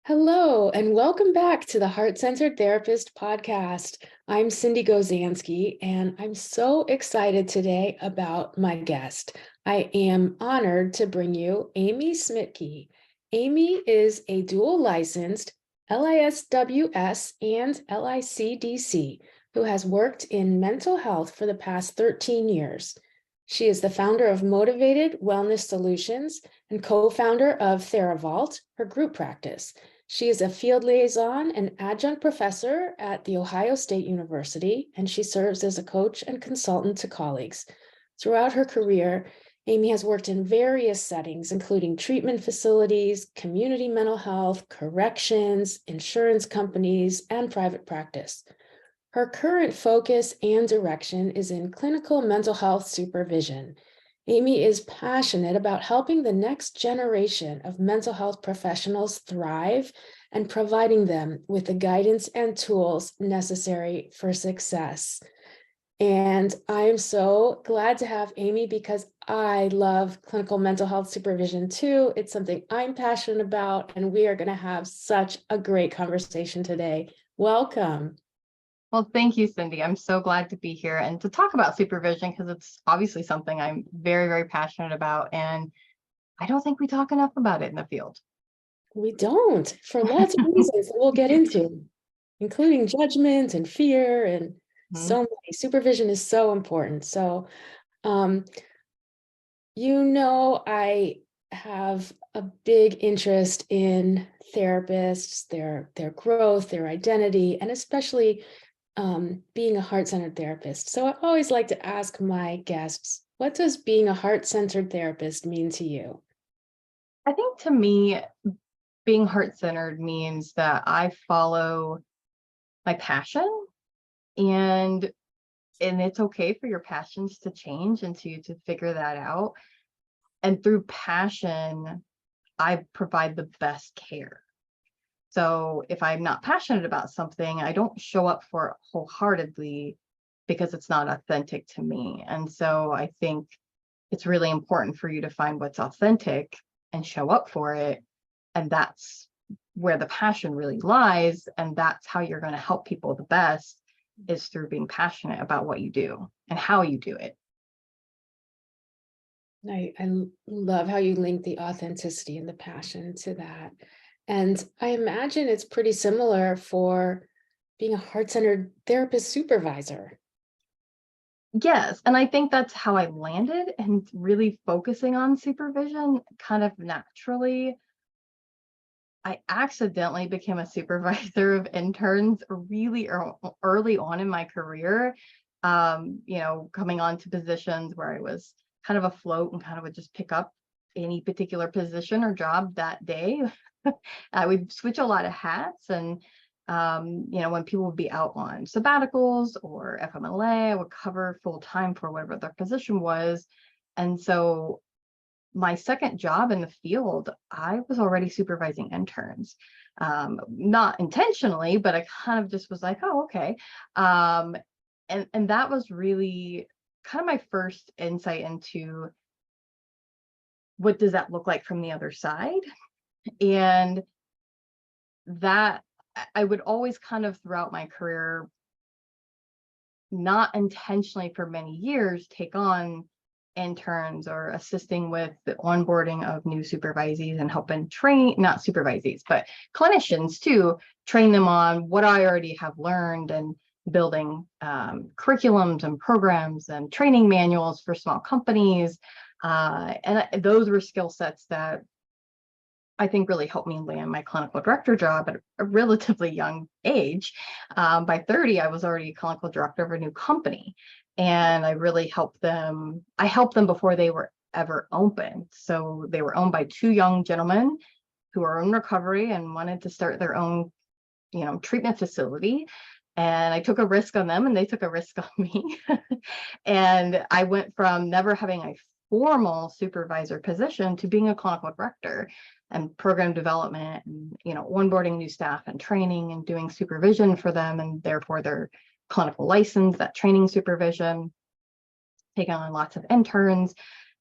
Hello, and welcome back to the Heart-Centered Therapist podcast. I'm Cindy Gozansky, and I'm so excited today about my guest. I am honored to bring you Amy Smitke. Amy is a dual licensed LISW-S and LICDC who has worked in mental health for the past 13 years. She is the founder of Motivated Wellness Solutions and co-founder of TheraVault, her group practice. She is a field liaison and adjunct professor at The Ohio State University, and she serves as a coach and consultant to colleagues. Throughout her career, Amy has worked in various settings, including treatment facilities, community mental health, corrections, insurance companies, and private practice. Her current focus and direction is in clinical mental health supervision. Amy is passionate about helping the next generation of mental health professionals thrive and providing them with the guidance and tools necessary for success. And I'm so glad to have Amy because I love clinical mental health supervision too. It's something I'm passionate about, and we are going to have such a great conversation today. Welcome. Well, thank you, Cindy. I'm so glad to be here and to talk about supervision because it's obviously something I'm very, very passionate about. And I don't think we talk enough about it in the field. We don't, for lots of reasons that we'll get into, including judgment and fear and so many. Supervision is so important. So, I have a big interest in therapists, their growth, their identity, and especially being a heart-centered therapist. So I always like to ask my guests, what does being a heart-centered therapist mean to you? I think to me, being heart-centered means that I follow my passion, and it's okay for your passions to change and to figure that out. And through passion, I provide the best care. So if I'm not passionate about something, I don't show up for it wholeheartedly because it's not authentic to me. And so I think it's really important for you to find what's authentic and show up for it. And that's where the passion really lies. And that's how you're going to help people the best, is through being passionate about what you do and how you do it. I love how you link the authenticity and the passion to that. And I imagine it's pretty similar for being a heart-centered therapist supervisor. Yes. And I think that's how I landed, and really focusing on supervision kind of naturally. I accidentally became a supervisor of interns really early on in my career, coming on to positions where I was kind of afloat and kind of would just pick up any particular position or job that day. I would switch a lot of hats, and when people would be out on sabbaticals or FMLA, I would cover full time for whatever their position was. And so my second job in the field, I was already supervising interns, not intentionally, but I kind of just was like, oh, okay. And that was really kind of my first insight into what does that look like from the other side. And that I would always kind of throughout my career, not intentionally for many years, take on interns or assisting with the onboarding of new supervisees and helping train, not supervisees, but clinicians too, train them on what I already have learned, and building curriculums and programs and training manuals for small companies. And those were skill sets that I think really helped me land my clinical director job at a relatively young age. By 30, I was already a clinical director of a new company, and I really helped them. I helped them before they were ever opened. So they were owned by two young gentlemen who are in recovery and wanted to start their own, treatment facility. And I took a risk on them, and they took a risk on me. And I went from never having a formal supervisor position to being a clinical director and program development, and onboarding new staff and training and doing supervision for them, and therefore their clinical license, that training supervision, taking on lots of interns.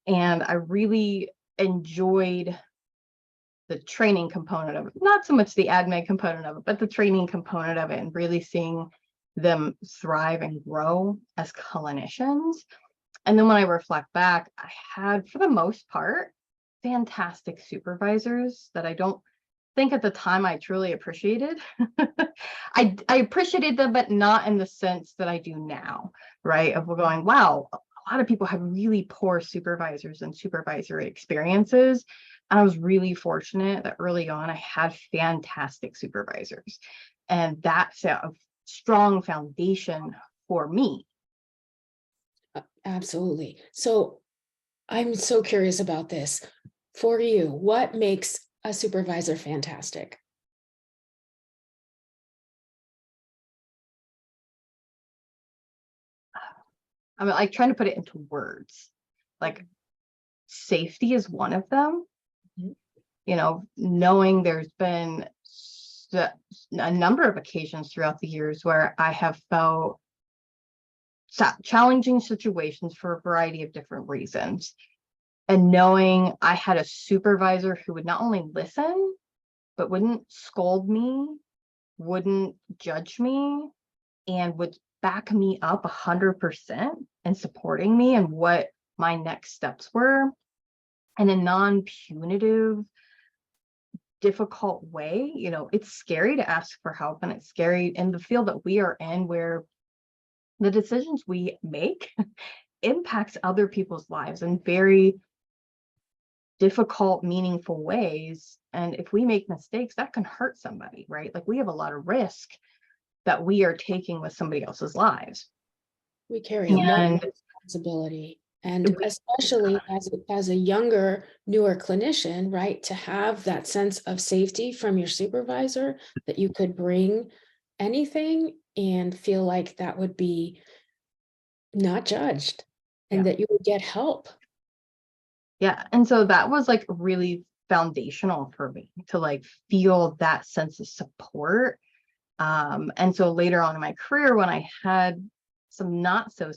And I really enjoyed the training component of it, not so much the admin component of it, but the training component of it, and really seeing them thrive and grow as clinicians. And then when I reflect back, I had, for the most part, fantastic supervisors that I don't think at the time I truly appreciated. I appreciated them, but not in the sense that I do now, right? Of going, wow, a lot of people have really poor supervisors and supervisory experiences. And I was really fortunate that early on I had fantastic supervisors. And that's a strong foundation for me. Absolutely. So I'm so curious about this. For you, what makes a supervisor fantastic? I'm like trying to put it into words. Like safety is one of them. Mhm. You know, knowing there's been a number of occasions throughout the years where I have felt challenging situations for a variety of different reasons. And knowing I had a supervisor who would not only listen, but wouldn't scold me, wouldn't judge me, and would back me up 100% and supporting me and what my next steps were in a non-punitive, difficult way. You know, it's scary to ask for help, and it's scary in the field that we are in, where the decisions we make impacts other people's lives in very difficult, meaningful ways. And if we make mistakes, that can hurt somebody, right? Like we have a lot of risk that we are taking with somebody else's lives. We carry a lot And of responsibility. And especially as a younger, newer clinician, right, to have that sense of safety from your supervisor that you could bring anything and feel like that would be not judged and yeah, that you would get help. yeah. And so that was like really foundational for me to like feel that sense of support. And so later on in my career, when I had some not so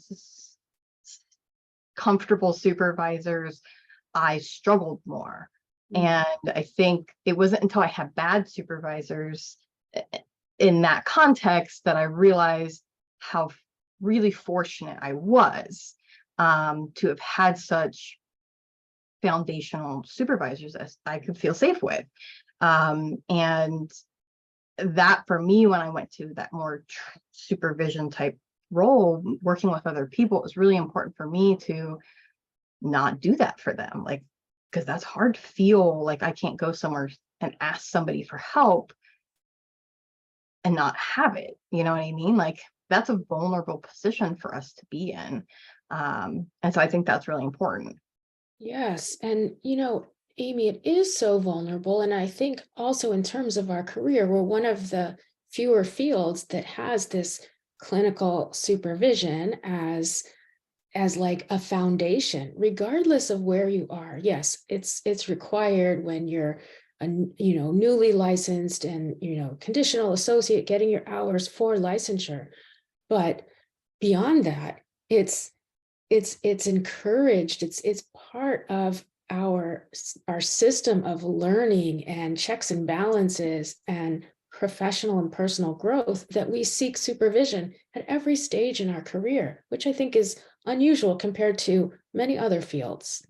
comfortable supervisors, I struggled more. And I think it wasn't until I had bad supervisors in that context that I realized how really fortunate I was to have had such foundational supervisors as I could feel safe with. And that for me, when I went to that more supervision type role, working with other people, it was really important for me to not do that for them. Like, because that's hard to feel like I can't go somewhere and ask somebody for help and not have it. You know what I mean? Like, that's a vulnerable position for us to be in. And so I think that's really important. Yes. And, Amy, it is so vulnerable. And I think also in terms of our career, we're one of the fewer fields that has this clinical supervision as like a foundation, regardless of where you are. Yes, it's required when you're newly licensed and conditional associate, getting your hours for licensure. But beyond that, it's encouraged. It's part of our system of learning and checks and balances and professional and personal growth, that we seek supervision at every stage in our career, which I think is unusual compared to many other fields.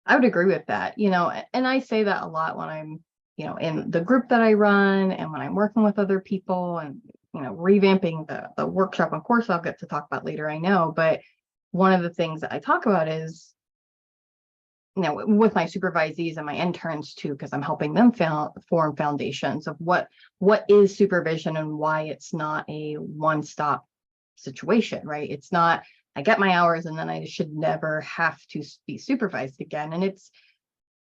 I would agree with that, and I say that a lot when I'm, in the group that I run and when I'm working with other people and, revamping the workshop and course I'll get to talk about later, I know. But one of the things that I talk about is, with my supervisees and my interns too, because I'm helping them form foundations of what is supervision and why it's not a one-stop situation, right? It's not, I get my hours and then I should never have to be supervised again. And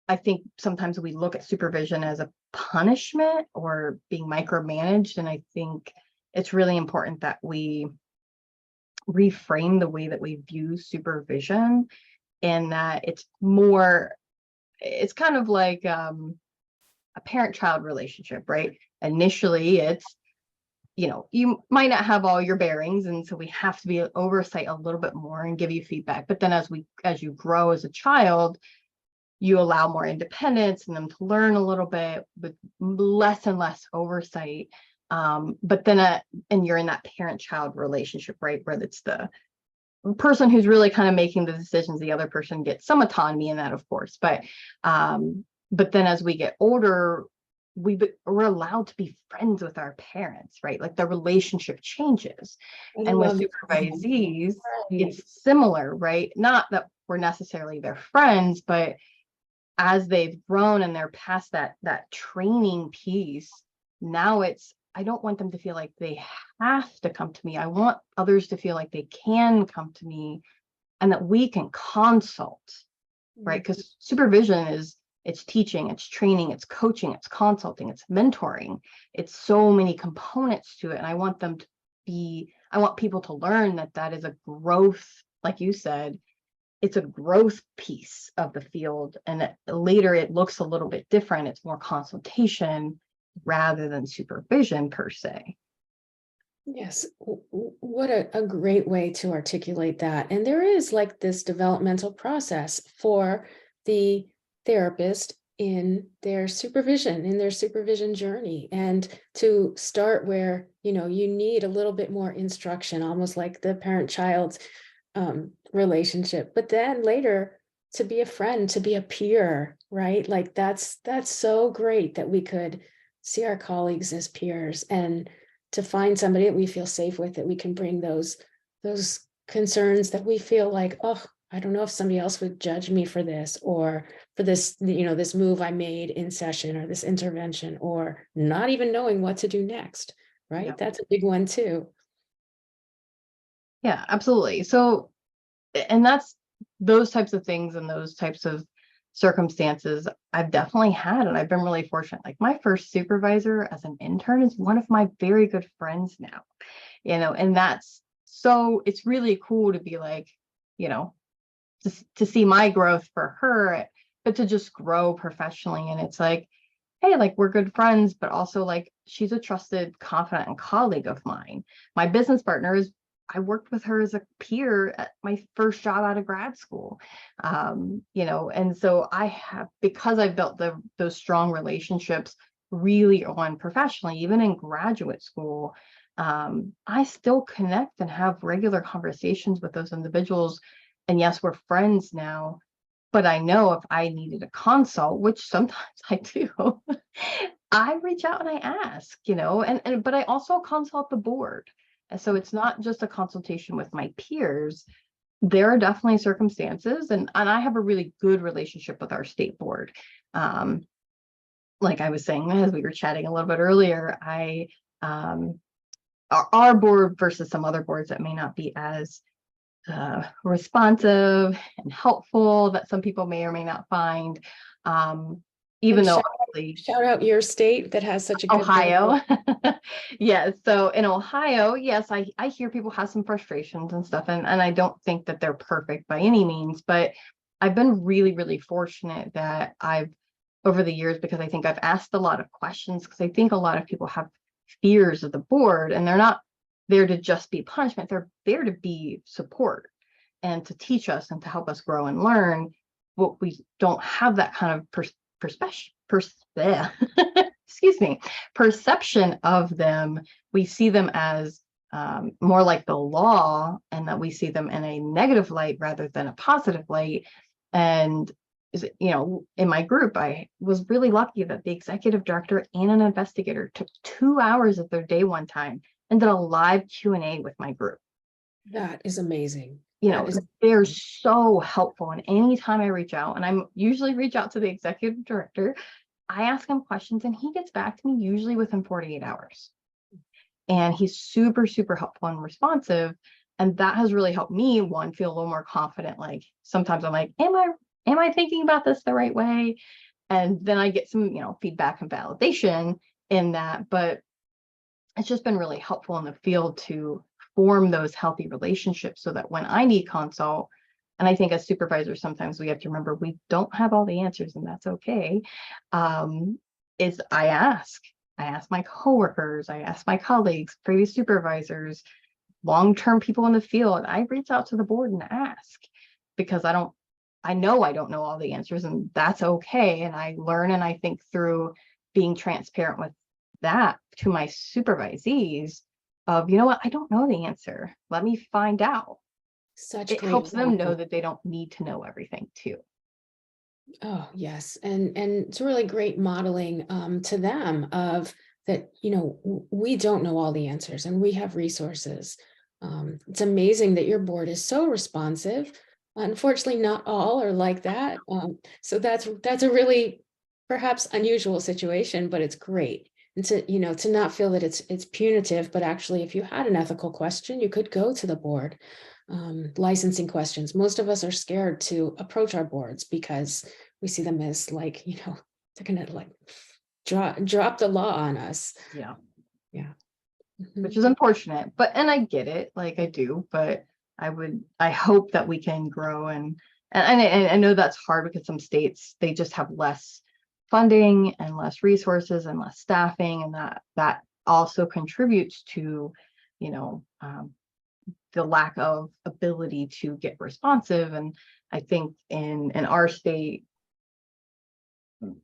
I think sometimes we look at supervision as a punishment or being micromanaged. And I think it's really important that we reframe the way that we view supervision, and that it's kind of like a parent-child relationship, right? Initially, it's, you might not have all your bearings, and so we have to be oversight a little bit more and give you feedback. But then as you grow as a child, you allow more independence and them to learn a little bit with less and less oversight. But then, and you're in that parent-child relationship, right? Where it's the person who's really kind of making the decisions, the other person gets some autonomy in that, of course. But then as we get older, we're allowed to be friends with our parents, right? Like the relationship changes. And with supervisees, it's similar, right? Not that we're necessarily their friends, but as they've grown and they're past that training piece, now it's, I don't want them to feel like they have to come to me. I want others to feel like they can come to me and that we can consult, right? Because supervision is, it's teaching, it's training, it's coaching, it's consulting, it's mentoring. It's so many components to it. And I want them to be, I want people to learn that that is a growth, like you said, it's a growth piece of the field. And later it looks a little bit different. It's more consultation rather than supervision per se. Yes, what a great way to articulate that. And there is like this developmental process for the therapist in their supervision journey, and to start where, you know, you need a little bit more instruction, almost like the parent-child relationship, but then later to be a friend, to be a peer, right? Like that's so great that we could see our colleagues as peers, and to find somebody that we feel safe with, that we can bring those concerns that we feel like, oh, I don't know if somebody else would judge me for this, or for this, you know, this move I made in session, or this intervention, or not even knowing what to do next, right? Yeah. That's a big one too. Yeah, absolutely. So, and that's those types of things and those types of circumstances I've definitely had, and I've been really fortunate. Like my first supervisor as an intern is one of my very good friends now, you know, and that's, so it's really cool to be like, you know, to see my growth for her, but to just grow professionally. And it's like, hey, like we're good friends, but also like she's a trusted, confident, and colleague of mine. My business partner is, I worked with her as a peer at my first job out of grad school. You know, and so I have, because I've built those strong relationships really on professionally, even in graduate school, I still connect and have regular conversations with those individuals. And yes, we're friends now, but I know if I needed a consult, which sometimes I do, I reach out and I ask, you know, but I also consult the board. And so it's not just a consultation with my peers. There are definitely circumstances, and I have a really good relationship with our state board. Like I was saying, as we were chatting a little bit earlier, our board versus some other boards that may not be as responsive and helpful, that some people may or may not find. Even though shout out your state that has such a good Ohio. Yes. So in Ohio, yes, I hear people have some frustrations and stuff, and I don't think that they're perfect by any means, but I've been really, really fortunate that I've, over the years, because I think I've asked a lot of questions, because I think a lot of people have fears of the board, and they're not there to just be punishment. They're there to be support and to teach us and to help us grow and learn. What we don't have that kind of excuse me, perception of them. We see them as more like the law, and that we see them in a negative light rather than a positive light. And you know, in my group, I was really lucky that the executive director and an investigator took 2 hours of their day one time and did a live Q&A with my group. That is amazing. You know, they're so helpful. And anytime I reach out, and I'm usually reach out to the executive director, I ask him questions and he gets back to me usually within 48 hours. And he's super, super helpful and responsive. And that has really helped me, one, feel a little more confident. Like sometimes I'm like, am I thinking about this the right way? And then I get some, you know, feedback and validation in that. But it's just been really helpful in the field to form those healthy relationships, so that when I need consult, and I think as supervisors, sometimes we have to remember we don't have all the answers, and that's okay. Is I ask my coworkers, I ask my colleagues, previous supervisors, long-term people in the field. I reach out to the board and ask, because I don't I know I don't know all the answers, and that's okay. And I learn and I think through being transparent with that to my supervisees of, you know what, I don't know the answer. Let me find out. Such It great helps them know model. that they don't need to know everything too. Oh, yes. And it's really great modeling to them of that, we don't know all the answers and we have resources. It's amazing that your board is so responsive. Unfortunately, not all are like that. So that's a really perhaps unusual situation, but it's great. And to not feel that it's punitive, but actually, if you had an ethical question, you could go to the board. Licensing questions. Most of us are scared to approach our boards because we see them as like, they're gonna like drop the law on us. Yeah. Yeah. Which is unfortunate, and I get it, like I do, but I hope that we can grow and I know that's hard because some states, they just have less funding and less resources and less staffing, and that also contributes to, you know, the lack of ability to get responsive. And I think in our state,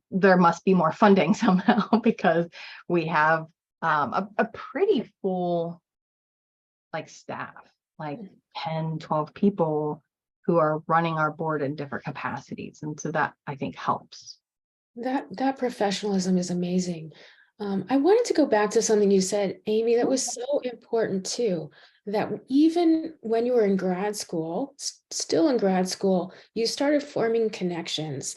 there must be more funding somehow because we have a pretty full like staff, like 10, 12 people who are running our board in different capacities. And so that I think helps. That professionalism is amazing. I wanted to go back to something you said, Amy, that was so important too, that even when you were in grad school, still in grad school, you started forming connections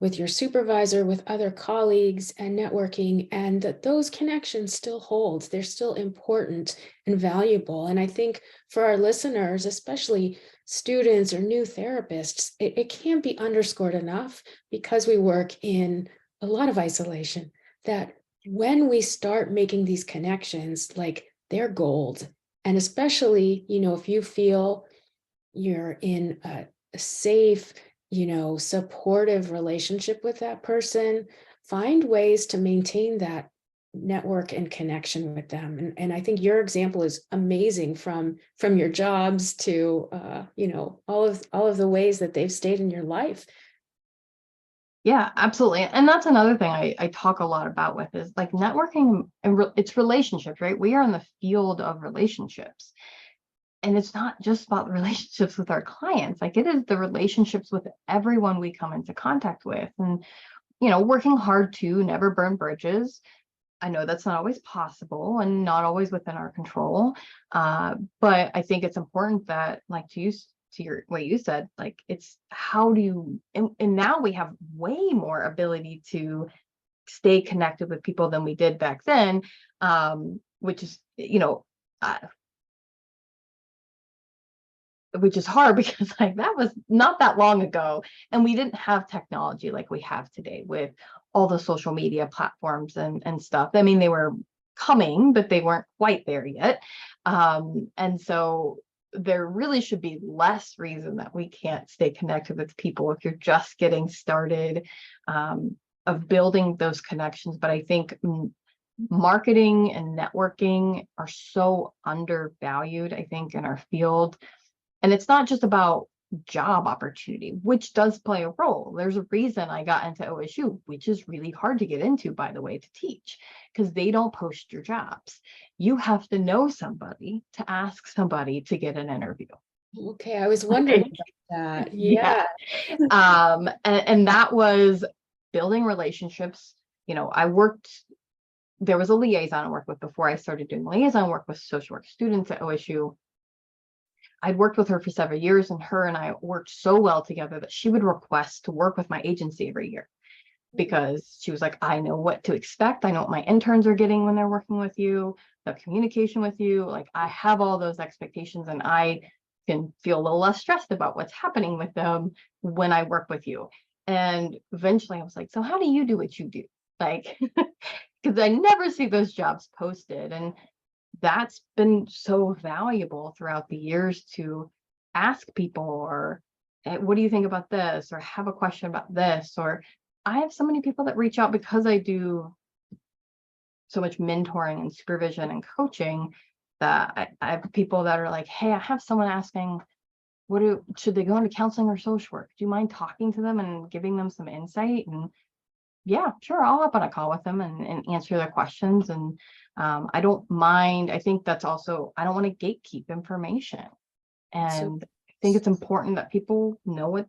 with your supervisor, with other colleagues and networking, and that those connections still hold. They're still important and valuable. And I think for our listeners, especially students or new therapists, it can't be underscored enough because we work in a lot of isolation, that when we start making these connections, like they're gold. And especially, if you feel you're in a safe, supportive relationship with that person, find ways to maintain that network and connection with them. And I think your example is amazing from your jobs to all of the ways that they've stayed in your life. Yeah, absolutely. And that's another thing I talk a lot about with is like networking and it's relationships, right? We are in the field of relationships. And it's not just about the relationships with our clients, like it is the relationships with everyone we come into contact with. And, working hard to never burn bridges. I know that's not always possible and not always within our control. But I think it's important that, like to use to your what you said, like it's how do you and now we have way more ability to stay connected with people than we did back then, which is, which is hard because like that was not that long ago, and we didn't have technology like we have today with all the social media platforms and stuff. I mean, they were coming, but they weren't quite there yet. And so there really should be less reason that we can't stay connected with people if you're just getting started, of building those connections. But I think marketing and networking are so undervalued, I think, in our field. And it's not just about job opportunity, which does play a role. There's a reason I got into OSU, which is really hard to get into, by the way, to teach, because they don't post your jobs. You have to know somebody to ask somebody to get an interview. Okay, I was wondering about that. Yeah. And that was building relationships. There was a liaison I worked with before I started doing liaison work with social work students at OSU. I'd worked with her for several years, and her and I worked so well together that she would request to work with my agency every year because she was like, I know what to expect. I know what my interns are getting when they're working with you, the communication with you. Like I have all those expectations, and I can feel a little less stressed about what's happening with them when I work with you. And eventually I was like, so how do you do what you do? Like, because I never see those jobs posted. And that's been so valuable throughout the years to ask people, or what do you think about this, or have a question about this. Or I have so many people that reach out because I do so much mentoring and supervision and coaching that I have people that are like, hey, I have someone asking, should they go into counseling or social work? Do you mind talking to them and giving them some insight? And yeah, sure, I'll hop on a call with them and answer their questions. And I don't mind. I think that's also, I don't want to gatekeep information. So And I think it's important that people know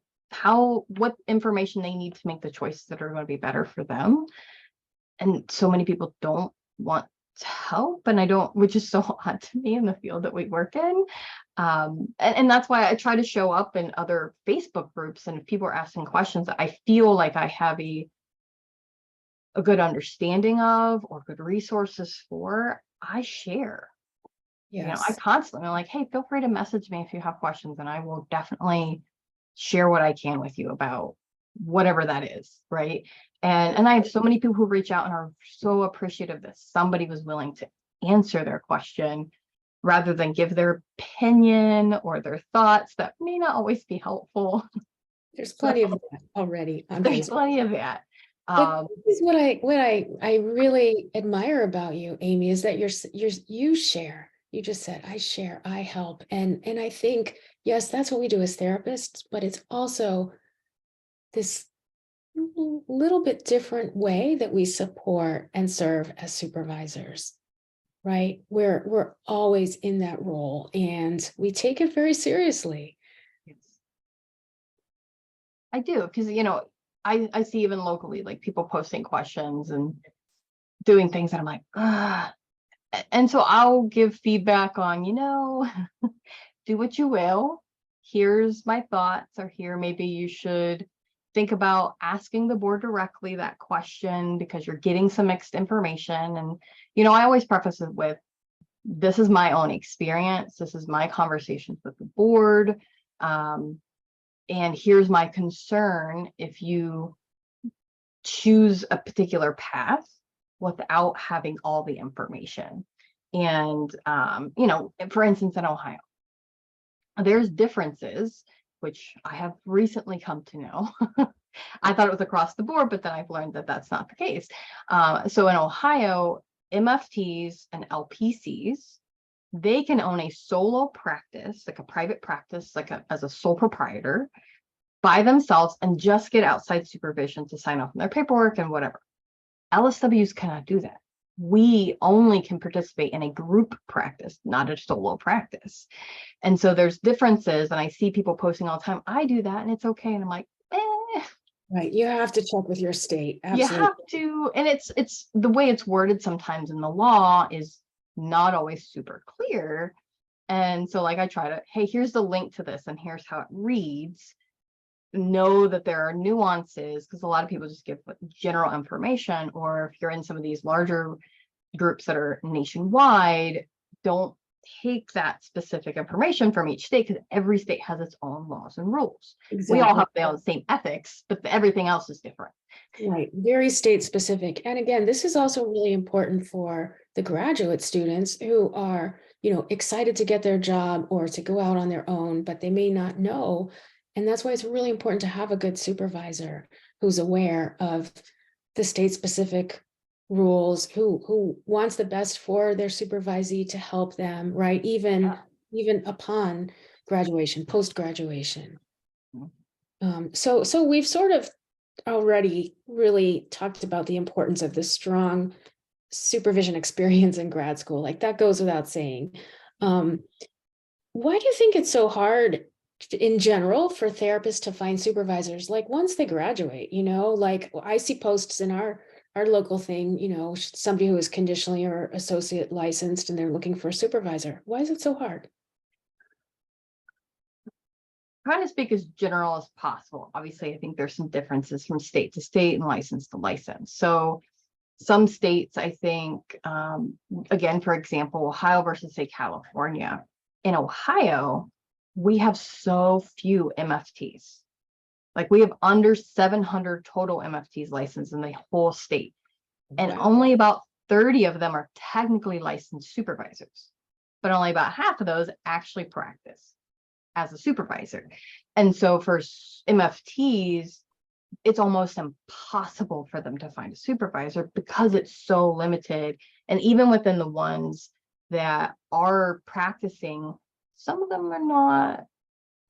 what information they need to make the choices that are going to be better for them. And so many people don't want to help, and which is so odd to me in the field that we work in. And that's why I try to show up in other Facebook groups, and if people are asking questions that I feel like I have a good understanding of or good resources for, I share. yes. I constantly, I'm like, hey, feel free to message me if you have questions, and I will definitely share what I can with you about whatever that is, right? And I have so many people who reach out and are so appreciative that somebody was willing to answer their question rather than give their opinion or their thoughts that may not always be helpful. There's plenty of that already on There's Facebook. plenty of that. But this is what I really admire about you, Amy, is that you share. You just said, I share, I help. And I think, yes, that's what we do as therapists, but it's also this little bit different way that we support and serve as supervisors, right? We're always in that role and we take it very seriously. Yes. I do, because I see even locally, like people posting questions and doing things that I'm like, ah. And so I'll give feedback on, do what you will. Here's my thoughts, or here maybe you should think about asking the board directly that question because you're getting some mixed information. And, I always preface it with, this is my own experience. This is my conversations with the board. And here's my concern if you choose a particular path without having all the information. And, for instance, in Ohio, there's differences, which I have recently come to know. I thought it was across the board, but then I've learned that that's not the case. So in Ohio, MFTs and LPCs, they can own a solo practice, like a private practice, as a sole proprietor by themselves and just get outside supervision to sign off on their paperwork and whatever. LSWs cannot do that. We only can participate in a group practice, not a solo practice. And so there's differences, and I see people posting all the time, I do that and it's okay. And I'm like, Right. You have to check with your state. Absolutely. You have to, and it's the way it's worded sometimes in the law is not always super clear. And so I try to, hey, here's the link to this and here's how it reads. Know that there are nuances, because a lot of people just give general information, or if you're in some of these larger groups that are nationwide, don't take that specific information from each state, because every state has its own laws and rules. Exactly. We all have the same ethics, but everything else is different. Right. Very state specific. And again, this is also really important for the graduate students who are, excited to get their job or to go out on their own, but they may not know. And that's why it's really important to have a good supervisor who's aware of the state-specific rules, who wants the best for their supervisee to help them, right? Even upon graduation, post-graduation. So we've sort of already really talked about the importance of the strong supervision experience in grad school. Like that goes without saying. Why do you think it's so hard in general for therapists to find supervisors, like once they graduate? Like I see posts in our local thing, somebody who is conditionally or associate licensed and they're looking for a supervisor. Why is it so hard? Trying to speak as general as possible. Obviously, I think there's some differences from state to state and license to license. So some states, I think, again, for example, Ohio versus say California. In Ohio, we have so few MFTs. Like we have under 700 total MFTs licensed in the whole state. And Wow. only about 30 of them are technically licensed supervisors, but only about half of those actually practice as a supervisor. And so for MFTs, it's almost impossible for them to find a supervisor because it's so limited. And even within the ones that are practicing, some of them are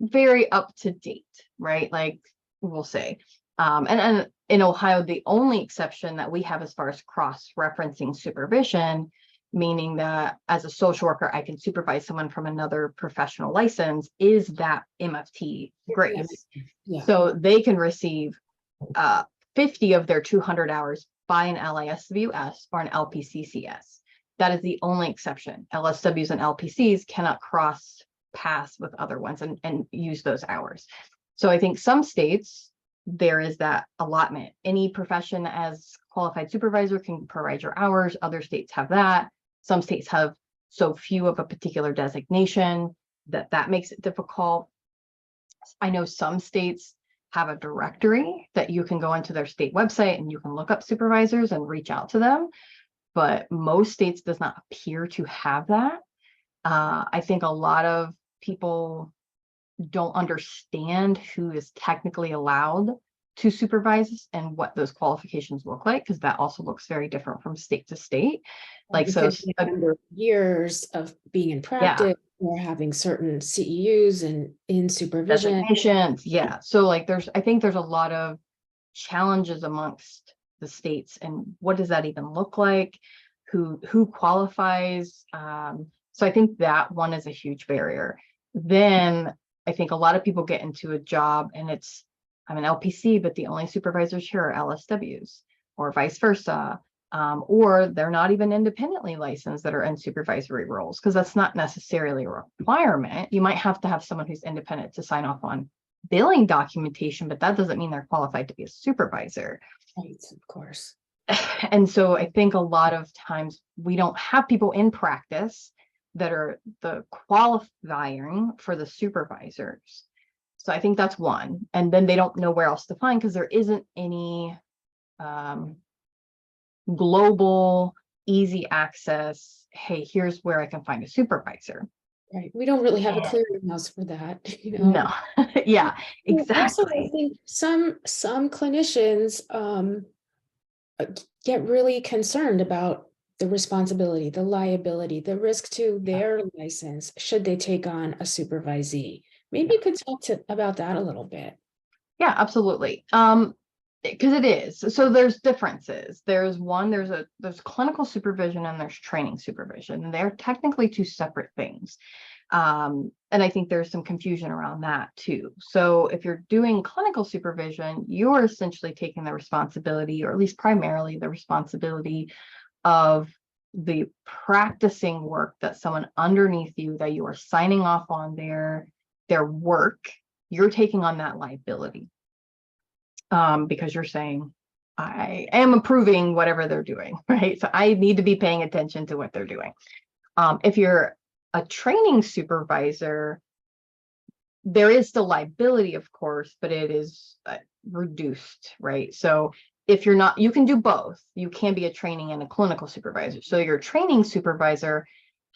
very up to date, right? Like we'll say. And in Ohio, the only exception that we have as far as cross-referencing supervision, meaning that as a social worker, I can supervise someone from another professional license, is that MFT grace. Yeah. So they can receive 50 of their 200 hours by an LISW-S or an LPCCS. That is the only exception. LSWs and LPCs cannot cross paths with other ones and use those hours. So I think some states, there is that allotment. Any profession as qualified supervisor can provide your hours. Other states have that. Some states have so few of a particular designation that makes it difficult. I know some states have a directory that you can go into their state website and you can look up supervisors and reach out to them, but most states does not appear to have that. I think a lot of people don't understand who is technically allowed to supervise and what those qualifications look like, because that also looks very different from state to state. Like, so a number of years of being in practice or having certain CEUs and in supervision. Designations, yeah. So like I think there's a lot of challenges amongst the states, and what does that even look like? Who qualifies? So I think that one is a huge barrier. Then I think a lot of people get into a job and I'm an LPC, but the only supervisors here are LSWs, or vice versa. Or they're not even independently licensed that are in supervisory roles, because that's not necessarily a requirement. You might have to have someone who's independent to sign off on billing documentation, but that doesn't mean they're qualified to be a supervisor. Right, of course. And so I think a lot of times we don't have people in practice that are the qualifying for the supervisors. So I think that's one. And then they don't know where else to find, because there isn't any global, easy access. Hey, here's where I can find a supervisor. Right. We don't really have a clearinghouse for that, you know. No. Yeah, exactly. Also, I think some clinicians get really concerned about the responsibility, the liability, the risk to their license should they take on a supervisee. Maybe you could talk about that a little bit. Yeah, absolutely. Because it is. So there's differences. There's clinical supervision and there's training supervision. And they're technically two separate things. And I think there's some confusion around that too. So if you're doing clinical supervision, you're essentially taking the responsibility, or at least primarily the responsibility of the practicing work that someone underneath you, that you are signing off on their work. You're taking on that liability. Because you're saying, I am approving whatever they're doing, right? So I need to be paying attention to what they're doing. If you're a training supervisor, there is still liability, of course, but it is reduced, right? So if you're not, you can do both. You can be a training and a clinical supervisor. So your training supervisor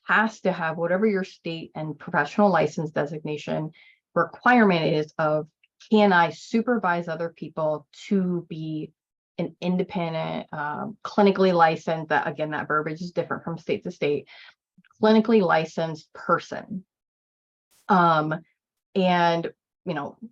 has to have whatever your state and professional license designation requirement is of, can I supervise other people to be an independent, clinically licensed, that again, that verbiage is different from state to state, clinically licensed person. And,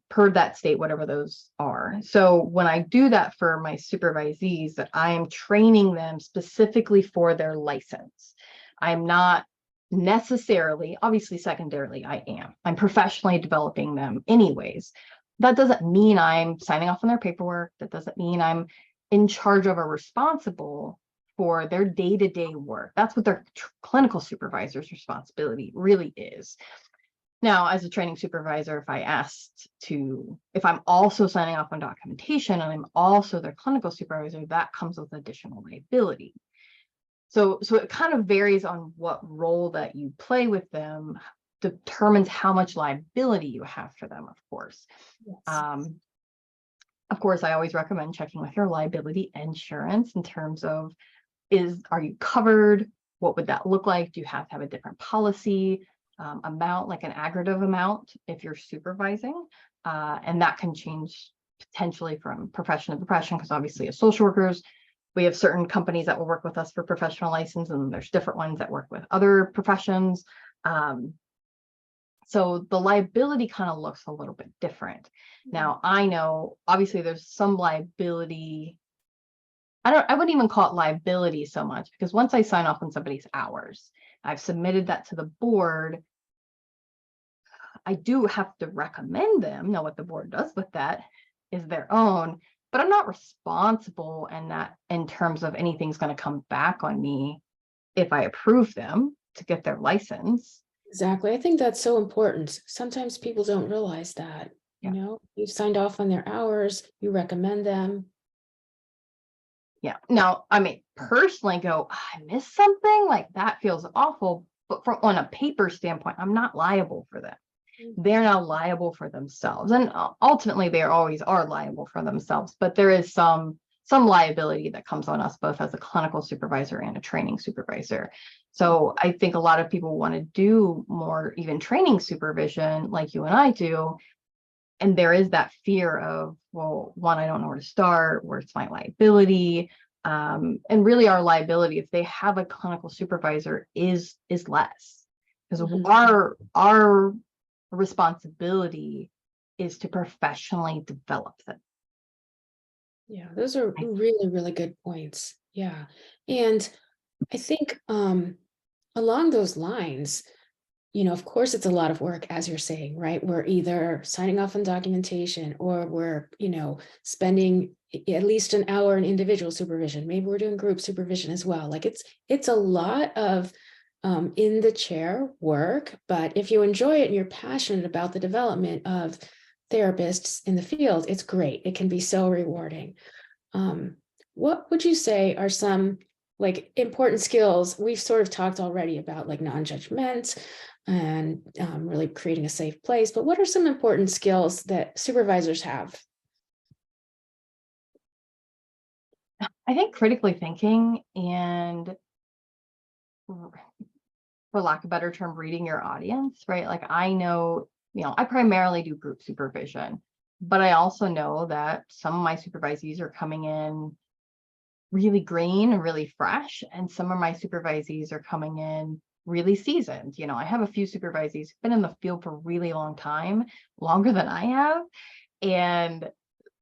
per that state, whatever those are. So when I do that for my supervisees, that I am training them specifically for their license. I'm not necessarily, obviously secondarily, I'm professionally developing them anyways. That doesn't mean I'm signing off on their paperwork. That doesn't mean I'm in charge of or responsible for their day-to-day work. That's what their clinical supervisor's responsibility really is. Now, as a training supervisor, if I'm also signing off on documentation and I'm also their clinical supervisor, that comes with additional liability. So it kind of varies on what role that you play with them, determines how much liability you have for them, of course. Yes. Of course, I always recommend checking with your liability insurance in terms of, are you covered? What would that look like? Do you have to have a different policy amount, like an aggregate amount if you're supervising? And that can change potentially from profession to profession, because obviously as social workers, we have certain companies that will work with us for professional license, and there's different ones that work with other professions. So the liability kind of looks a little bit different. Now, I know obviously there's some liability. I wouldn't even call it liability so much, because once I sign off on somebody's hours, I've submitted that to the board. I do have to recommend them. Now, what the board does with that is their own, but I'm not responsible in terms of anything's going to come back on me if I approve them to get their license. Exactly. I think that's so important. Sometimes people don't realize that, Yeah. you've signed off on their hours, you recommend them. Yeah. Now, I mean, personally go, I missed something, like that feels awful. But on a paper standpoint, I'm not liable for that. They're now liable for themselves. And ultimately, they always are liable for themselves. But there is some liability that comes on us both as a clinical supervisor and a training supervisor. So I think a lot of people want to do more even training supervision like you and I do. And there is that fear of, well, one, I don't know where to start, where's my liability? And really our liability, if they have a clinical supervisor, is less. Because our responsibility is to professionally develop them. Yeah, those are really, really good points. Yeah. And I think along those lines, of course, it's a lot of work, as you're saying, right? We're either signing off on documentation or we're, spending at least an hour in individual supervision. Maybe we're doing group supervision as well. Like it's a lot of in the chair work, but if you enjoy it and you're passionate about the development of therapists in the field, it's great. It can be so rewarding. What would you say are some like important skills? We've sort of talked already about like non-judgment and really creating a safe place, but what are some important skills that supervisors have? I think critically thinking and, for lack of a better term, reading your audience, right? Like I know, I primarily do group supervision, but I also know that some of my supervisees are coming in really green and really fresh, and some of my supervisees are coming in really seasoned. I have a few supervisees who've been in the field for a really long time, longer than I have, and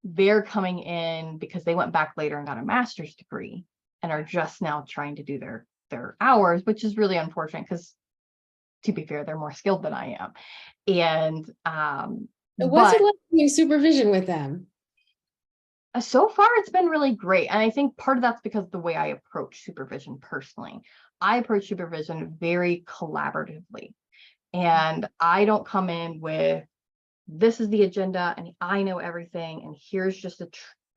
they're coming in because they went back later and got a master's degree and are just now trying to do their hours, which is really unfortunate because, to be fair, they're more skilled than I am. And What's it like doing supervision with them? so far it's been really great. And I think part of that's because of the way I approach supervision personally. I approach supervision very collaboratively. And I don't come in with, this is the agenda and I know everything, and here's just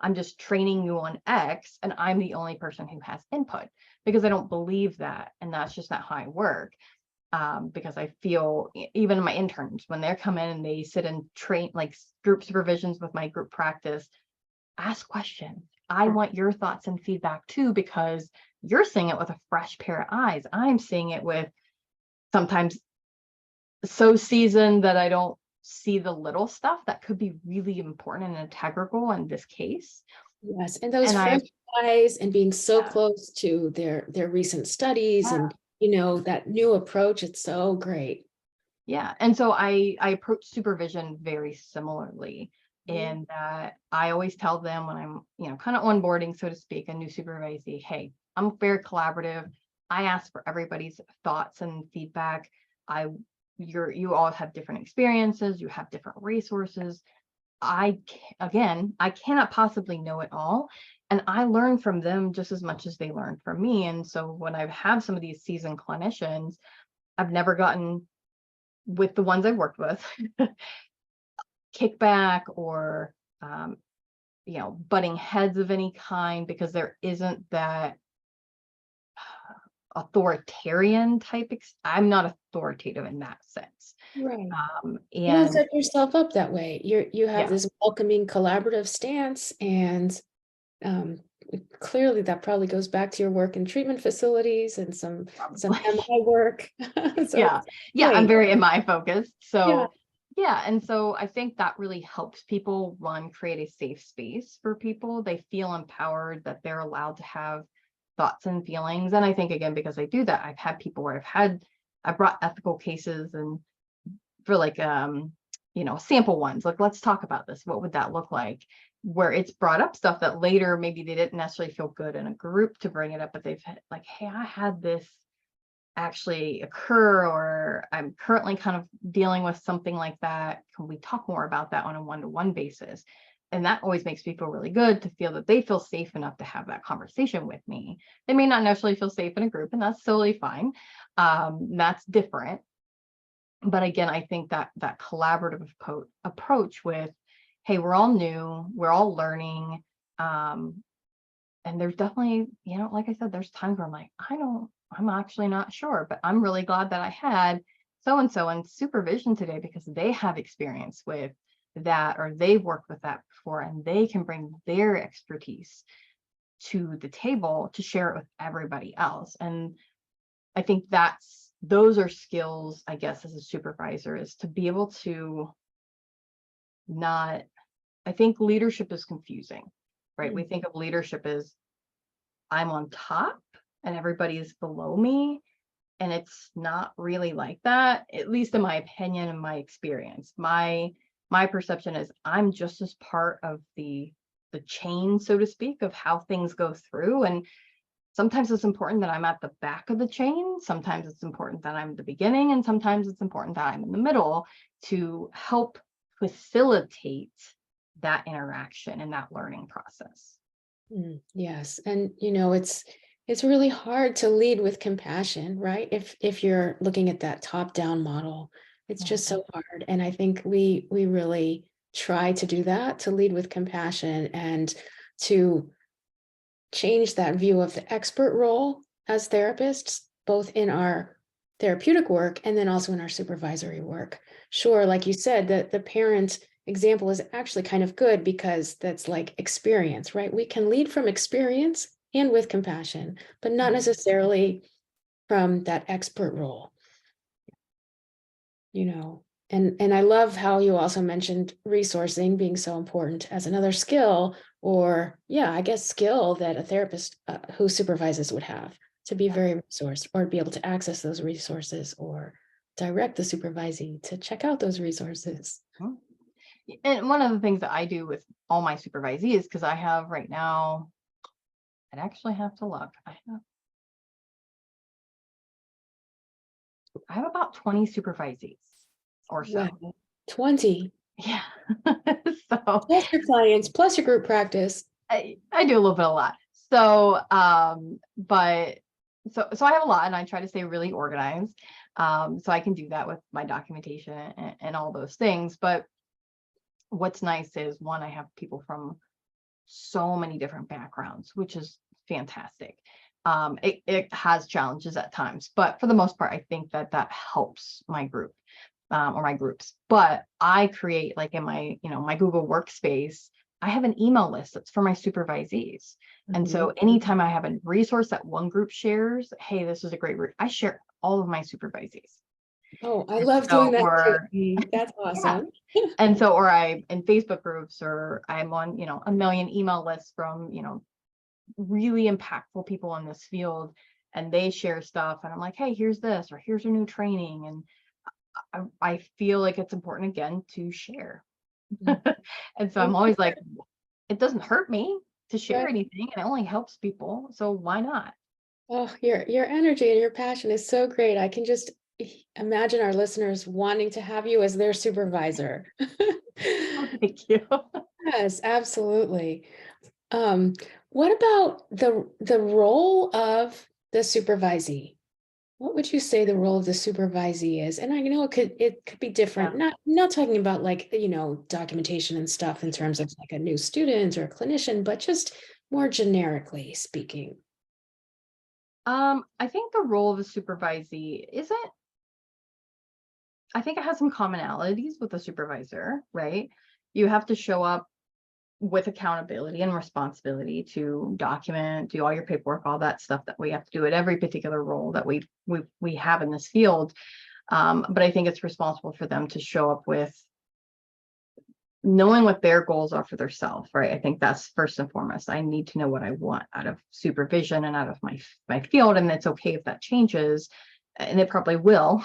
I'm just training you on X and I'm the only person who has input, because I don't believe that. And that's just not how I work. Because I feel even my interns, when they're come in and they sit and train like group supervisions with my group practice, ask questions. I want your thoughts and feedback too, because you're seeing it with a fresh pair of eyes. I'm seeing it with sometimes so seasoned that I don't see the little stuff that could be really important and integral in this case. Yes, and those fresh eyes and being so close to their recent studies and that new approach, it's so great. Yeah, and so I approach supervision very similarly. And I always tell them when I'm, kind of onboarding, so to speak, a new supervisee, hey, I'm very collaborative. I ask for everybody's thoughts and feedback. You all have different experiences. You have different resources. I cannot possibly know it all. And I learn from them just as much as they learn from me. And so when I have some of these seasoned clinicians, I've never gotten, with the ones I've worked with, kickback or butting heads of any kind, because there isn't that authoritarian type. I'm not authoritative in that sense. Right. You don't set yourself up that way. You have this welcoming, collaborative stance, and clearly that probably goes back to your work in treatment facilities and some MI work. So I'm very MI focused. So and so I think that really helps people, create a safe space for people. They feel empowered that they're allowed to have thoughts and feelings. And I think, again, because I do that, I've had people where I've brought ethical cases and for like, sample ones, like, let's talk about this. What would that look like? Where it's brought up stuff that later maybe they didn't necessarily feel good in a group to bring it up, but they've had like, hey, I had this actually occur, or I'm currently kind of dealing with something like that. Can we talk more about that on a one-to-one basis? And that always makes me feel really good to feel that they feel safe enough to have that conversation with me. They may not necessarily feel safe in a group, and that's totally fine. That's different. But again, I think that that collaborative approach with, hey, we're all new, we're all learning. And there's definitely, like I said, there's times where I'm like, I'm actually not sure, but I'm really glad that I had so-and-so in supervision today because they have experience with that, or they've worked with that before, and they can bring their expertise to the table to share it with everybody else. And I think those are skills, I guess, as a supervisor, is to be able to I think leadership is confusing, right? We think of leadership as I'm on top and everybody is below me. And it's not really like that, at least in my opinion and my experience. My perception is I'm just as part of the chain, so to speak, of how things go through. And sometimes it's important that I'm at the back of the chain. Sometimes it's important that I'm at the beginning. And sometimes it's important that I'm in the middle to help facilitate that interaction and that learning process. Yes. And, it's really hard to lead with compassion, right? If you're looking at that top-down model, it's just so hard. And I think we really try to do that, to lead with compassion and to change that view of the expert role as therapists, both in our therapeutic work and then also in our supervisory work. Sure, like you said, the parent example is actually kind of good because that's like experience, right? We can lead from experience and with compassion, but not necessarily from that expert role. And I love how you also mentioned resourcing being so important as another skill, or I guess skill that a therapist who supervises would have, to be very resourced or be able to access those resources or direct the supervisee to check out those resources. And one of the things that I do with all my supervisees, because I have right now, I'd actually have to look. I have about 20 supervisees or so. Wow. 20. Yeah. So plus your clients, plus your group practice. I do a little bit of a lot. So, but so I have a lot, and I try to stay really organized. So I can do that with my documentation and all those things. But what's nice is, one, I have people from so many different backgrounds, which is fantastic. It has challenges at times, but for the most part, I think that helps my group or my groups. But I create, like in my, my Google Workspace, I have an email list that's for my supervisees. And so anytime I have a resource that one group shares, hey, this is a great I share all of my supervisees. Oh, I love doing that too. That's awesome. And so, or I in Facebook groups, or I'm on, a million email lists from, really impactful people in this field, and they share stuff. And I'm like, hey, here's this, or here's a new training. And I feel like it's important, again, to share. And so I'm always like, it doesn't hurt me to share anything, and it only helps people. So why not? Oh, your energy and your passion is so great. I can just imagine our listeners wanting to have you as their supervisor. Oh, thank you. Yes, absolutely. What about the role of the supervisee? What would you say the role of the supervisee is? And I know it could be different. Not talking about like, documentation and stuff in terms of like a new student or a clinician, but just more generically speaking. I think the role of a supervisee I think it has some commonalities with a supervisor, right? You have to show up with accountability and responsibility to document, do all your paperwork, all that stuff that we have to do at every particular role that we have in this field. But I think it's responsible for them to show up with knowing what their goals are for themselves, right? I think that's first and foremost. I need to know what I want out of supervision and out of my field, and it's okay if that changes. and it probably will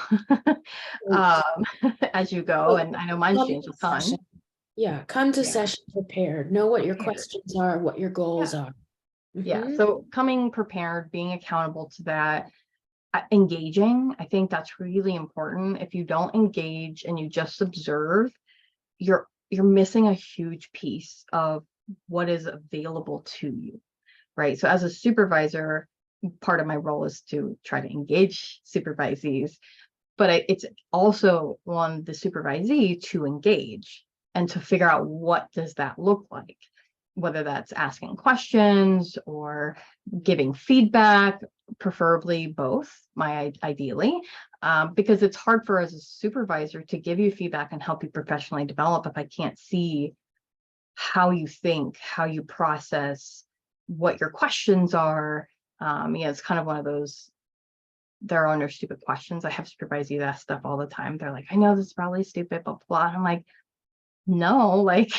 as you go. Oh, And I know mine's come changed to a ton. session. Yeah, come to Yeah. session prepared. Know what your Prepared. questions are, what your goals Yeah. are. Yeah. Mhm. So coming prepared, being accountable to that, engaging, I think that's really important. If you don't engage and you just observe, you're missing a huge piece of what is available to you, right? So as a supervisor, part of my role is to try to engage supervisees, but it's also on the supervisee to engage and to figure out what does that look like, whether that's asking questions or giving feedback, preferably both, ideally, because it's hard for us as a supervisor to give you feedback and help you professionally develop if I can't see how you think, how you process, what your questions are. Yeah, it's kind of one of those, they're on their stupid questions. I have supervisees ask stuff all the time. They're like, I know this is probably stupid, blah, blah. And I'm like, no, like,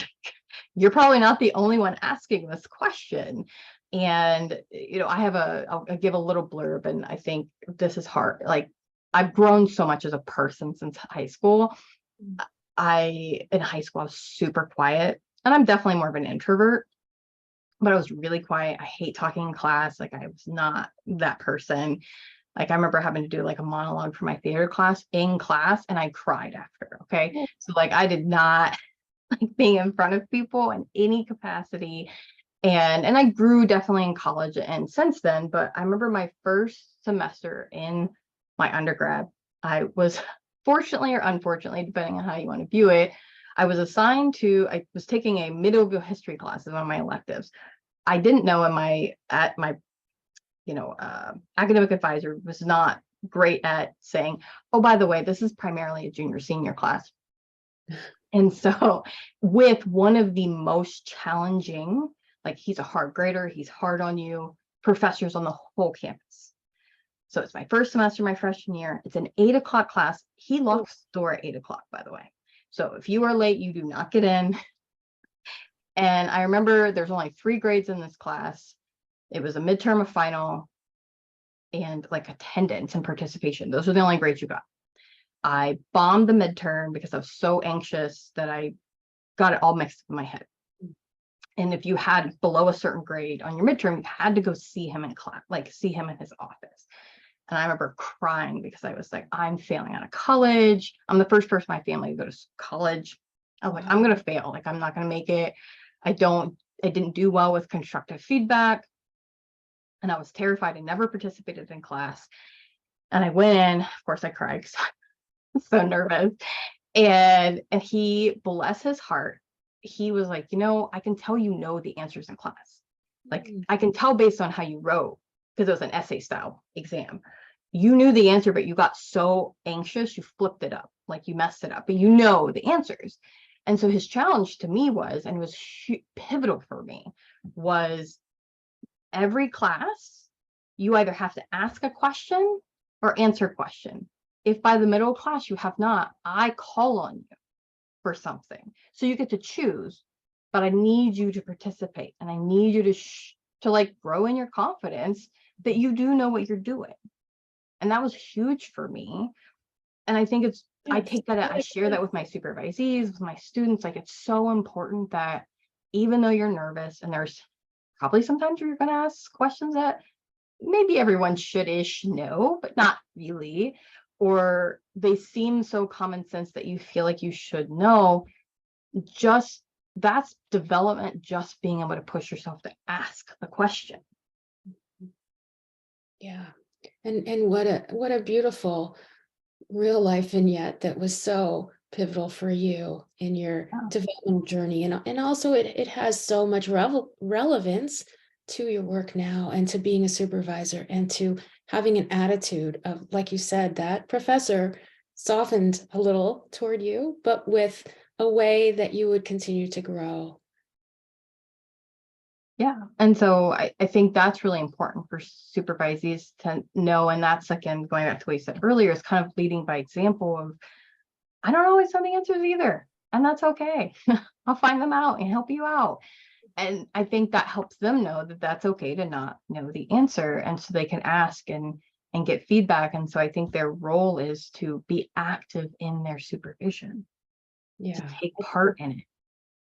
you're probably not the only one asking this question. And, I'll give a little blurb, and I think this is hard. Like, I've grown so much as a person since high school. In high school, I was super quiet, and I'm definitely more of an introvert, but I was really quiet. I hate talking in class. Like, I was not that person. Like, I remember having to do like a monologue for my theater class in class, and I cried after. Okay. So like, I did not like being in front of people in any capacity. And I grew definitely in college and since then, but I remember my first semester in my undergrad, I was fortunately or unfortunately, depending on how you want to view it, I was taking a medieval history class as one of my electives. I didn't know at my academic advisor was not great at saying, oh, by the way, this is primarily a junior senior class. And so with one of the most challenging, like, he's a hard grader, he's hard on you, professors on the whole campus. So it's my first semester, my freshman year. It's an 8 o'clock class. He locks the door at 8 o'clock, by the way. So if you are late, you do not get in. And I remember there's only 3 grades in this class. It was a midterm, a final, and like attendance and participation. Those are the only grades you got. I bombed the midterm because I was so anxious that I got it all mixed up in my head. And if you had below a certain grade on your midterm, you had to go see him in class, like see him in his office. And I remember crying because I was like, I'm failing out of college. I'm the first person in my family to go to college. I was like, I'm going to fail. Like, I'm not going to make it. I didn't do well with constructive feedback. And I was terrified. I never participated in class. And I went in, of course I cried because I was so nervous. And he, bless his heart, he was like, I can tell you know the answers in class. Like, I can tell based on how you wrote, because it was an essay style exam. You knew the answer, but you got so anxious, you flipped it up, like you messed it up, but you know the answers. And so his challenge to me was, and it was pivotal for me, was every class, you either have to ask a question or answer a question. If by the middle of class you have not, I call on you for something. So you get to choose, but I need you to participate, and I need you to like grow in your confidence that you do know what you're doing. And that was huge for me. And I think I take that, I share that with my supervisees, with my students. Like, it's so important that even though you're nervous, and there's probably sometimes you're going to ask questions that maybe everyone should-ish know, but not really, or they seem so common sense that you feel like you should know, that's development, just being able to push yourself to ask a question. Yeah. And what a beautiful real life vignette that was so pivotal for you in your development journey. And also it has so much relevance to your work now, and to being a supervisor, and to having an attitude of, like you said, that professor softened a little toward you, but with a way that you would continue to grow. Yeah. And so I think that's really important for supervisees to know. And that's, again, going back to what you said earlier, is kind of leading by example of, I don't always know the answers either. And that's okay. I'll find them out and help you out. And I think that helps them know that that's okay to not know the answer. And so they can ask and and get feedback. And so I think their role is to be active in their supervision, to take part in it.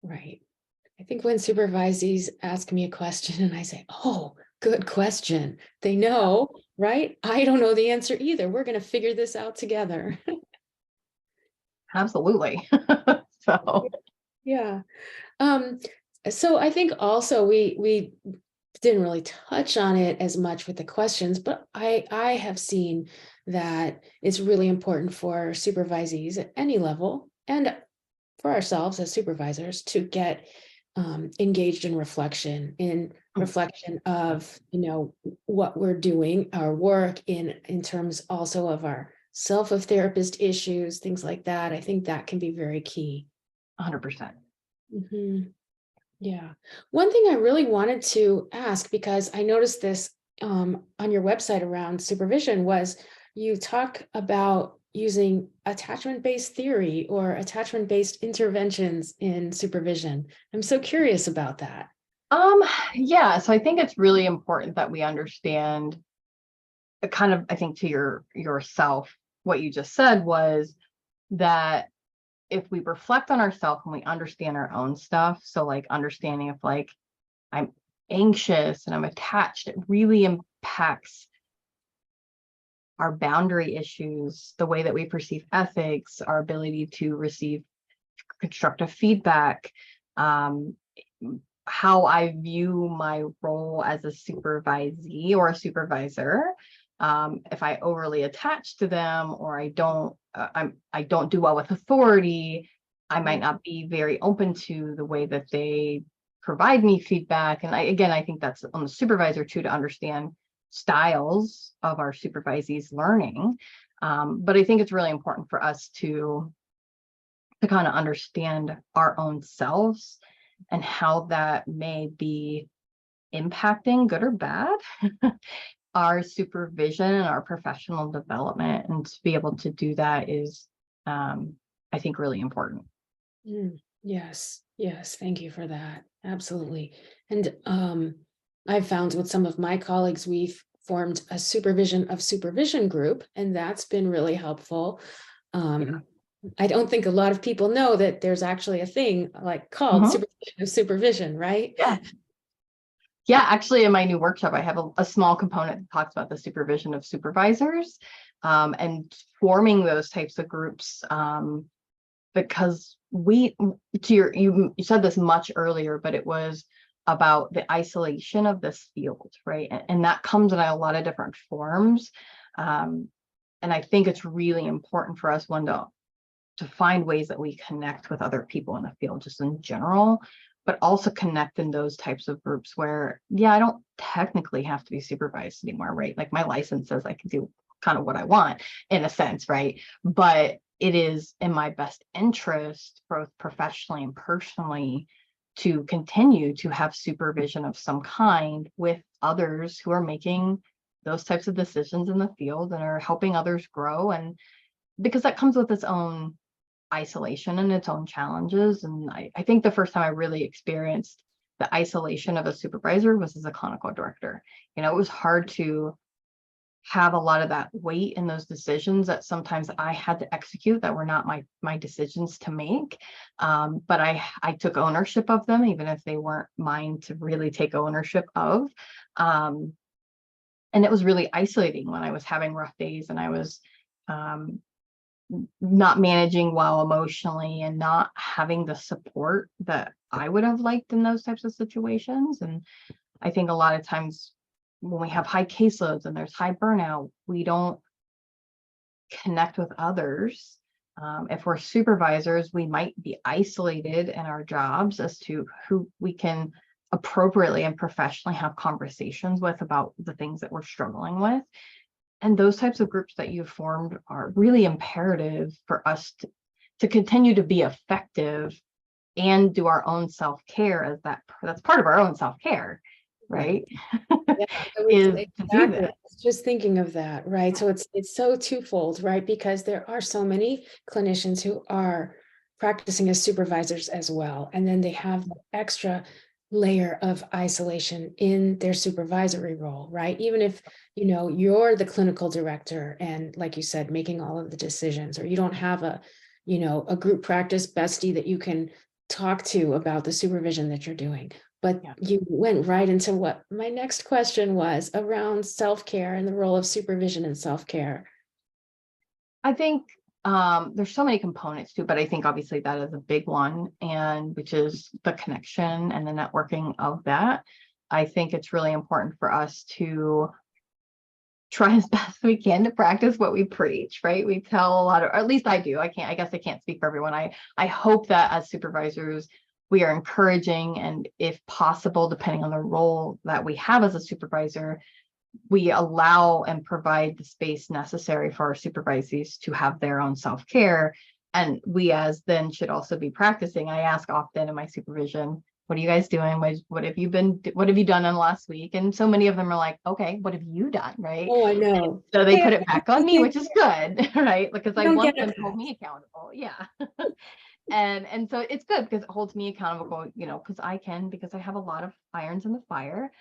Right. I think when supervisees ask me a question and I say, oh, good question, they know, right? I don't know the answer either. We're going to figure this out together. Absolutely. So Yeah. So I think also we didn't really touch on it as much with the questions, but I have seen that it's really important for supervisees at any level and for ourselves as supervisors to get engaged in reflection of, what we're doing, our work in terms also of our self of therapist issues, things like that. I think that can be very key. 100%. Mhm. Yeah. One thing I really wanted to ask, because I noticed this on your website around supervision, was you talk about using attachment-based theory or attachment-based interventions in supervision. I'm so curious about that. Yeah, so I think it's really important that we understand the kind of, I think to yourself, what you just said was that if we reflect on ourselves and we understand our own stuff, so like understanding if like I'm anxious and I'm attached, it really impacts our boundary issues, the way that we perceive ethics, our ability to receive constructive feedback, how I view my role as a supervisee or a supervisor. If I overly attach to them, or I don't do well with authority, I might not be very open to the way that they provide me feedback. And I think that's on the supervisor too, to understand styles of our supervisees learning. But I think it's really important for us to kind of understand our own selves and how that may be impacting, good or bad, our supervision and our professional development. And to be able to do that is, I think, really important. Yes. Thank you for that. Absolutely. And I've found with some of my colleagues, we've formed a supervision of supervision group, and that's been really helpful. I don't think a lot of people know that there's actually a thing like called supervision of supervision, right? Yeah, actually in my new workshop, I have a small component that talks about the supervision of supervisors, and forming those types of groups, because you said this much earlier, but it was about the isolation of this field, right? And that comes in a lot of different forms. And I think it's really important for us, to find ways that we connect with other people in the field just in general, but also connect in those types of groups where, I don't technically have to be supervised anymore, right? Like my license says I can do kind of what I want in a sense, right? But it is in my best interest, both professionally and personally, to continue to have supervision of some kind with others who are making those types of decisions in the field and are helping others grow. And because that comes with its own isolation and its own challenges. And I think the first time I really experienced the isolation of a supervisor was as a clinical director. It was hard to have a lot of that weight in those decisions that sometimes I had to execute that were not my decisions to make. But I took ownership of them, even if they weren't mine to really take ownership of. And it was really isolating when I was having rough days and I was not managing well emotionally and not having the support that I would have liked in those types of situations. And I think a lot of times when we have high caseloads and there's high burnout, we don't connect with others. If we're supervisors, we might be isolated in our jobs as to who we can appropriately and professionally have conversations with about the things that we're struggling with. And those types of groups that you've formed are really imperative for us to continue to be effective and do our own self-care, as that's part of our own self-care, right? Is to do that. Just thinking of that, right? So it's so twofold, right? Because there are so many clinicians who are practicing as supervisors as well. And then they have the extra layer of isolation in their supervisory role, right? Even if, you're the clinical director and, like you said, making all of the decisions, or you don't have a group practice bestie that you can talk to about the supervision that you're doing. But Yeah. you went right into what my next question was around self-care and the role of supervision and self-care. I think there's so many components too, but I think obviously that is a big one, and which is the connection and the networking of that. I think it's really important for us to try as best we can to practice what we preach, right? We tell a lot of, or at least I do. I guess I can't speak for everyone. I hope that as supervisors, we are encouraging, and if possible, depending on the role that we have as a supervisor, we allow and provide the space necessary for our supervisees to have their own self-care. And we as then should also be practicing. I ask often in my supervision, what are you guys doing? What have you done in the last week? And so many of them are like, okay, what have you done? Right. Oh, I know. So they Hey, put it back on me, which is good, right? Because you I don't get want them to it. hold me accountable. Yeah. And so it's good because it holds me accountable, because I have a lot of irons in the fire,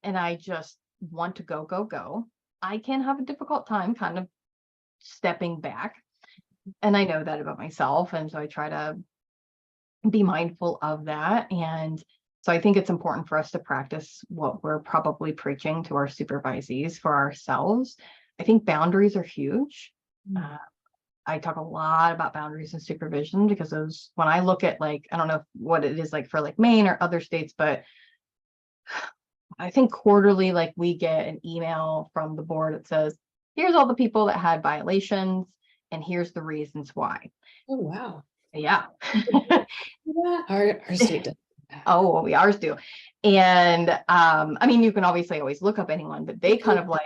and I just want to go, go, go. I can have a difficult time kind of stepping back. And I know that about myself. And so I try to be mindful of that. And so I think it's important for us to practice what we're probably preaching to our supervisees for ourselves. I think boundaries are huge. I talk a lot about boundaries and supervision because those, when I look at, like, I don't know what it is like for like Maine or other states, but I think quarterly, like, we get an email from the board that says, here's all the people that had violations and here's the reasons why. Oh, wow. Yeah. Yeah, our state does that. Oh, we ours do. And I mean, you can obviously always look up anyone, but they kind of like